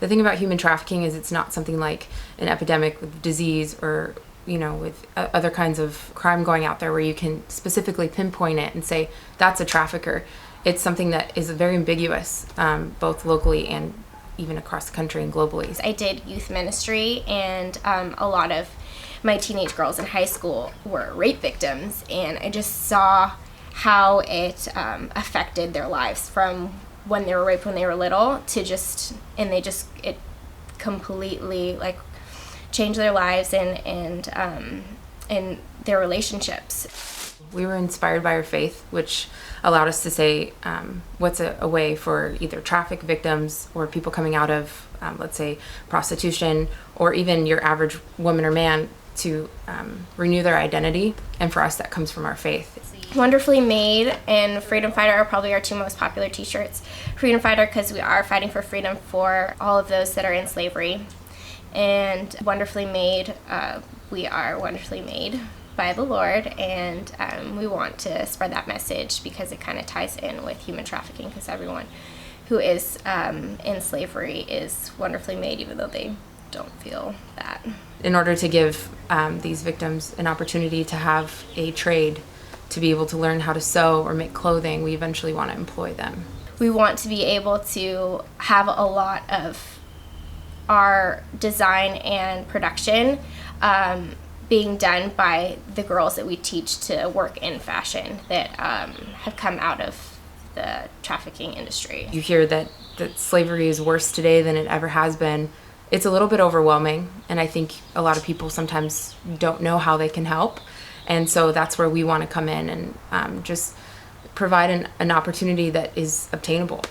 The thing about human trafficking is it's not something like an epidemic with disease or, with other kinds of crime going out there where you can specifically pinpoint it and say, that's a trafficker. It's something that is very ambiguous, both locally and even across the country and globally. I did youth ministry, and a lot of my teenage girls in high school were rape victims, and I just saw how it affected their lives from when they were raped when they were little to it completely changed their lives and their relationships. We were inspired by our faith, which allowed us to say what's a way for either traffic victims or people coming out of, let's say, prostitution, or even your average woman or man to renew their identity. And for us, that comes from our faith. Wonderfully Made and Freedom Fighter are probably our two most popular t-shirts. Freedom Fighter because we are fighting for freedom for all of those that are in slavery. And Wonderfully Made, we are wonderfully made by the Lord, and we want to spread that message because it kind of ties in with human trafficking, because everyone who is in slavery is wonderfully made, even though they don't feel that. In order to give these victims an opportunity to have a trade, to be able to learn how to sew or make clothing, we eventually want to employ them. We want to be able to have a lot of our design and production being done by the girls that we teach to work in fashion that have come out of the trafficking industry. You hear that slavery is worse today than it ever has been. It's a little bit overwhelming, and I think a lot of people sometimes don't know how they can help. And so that's where we want to come in and just provide an opportunity that is obtainable.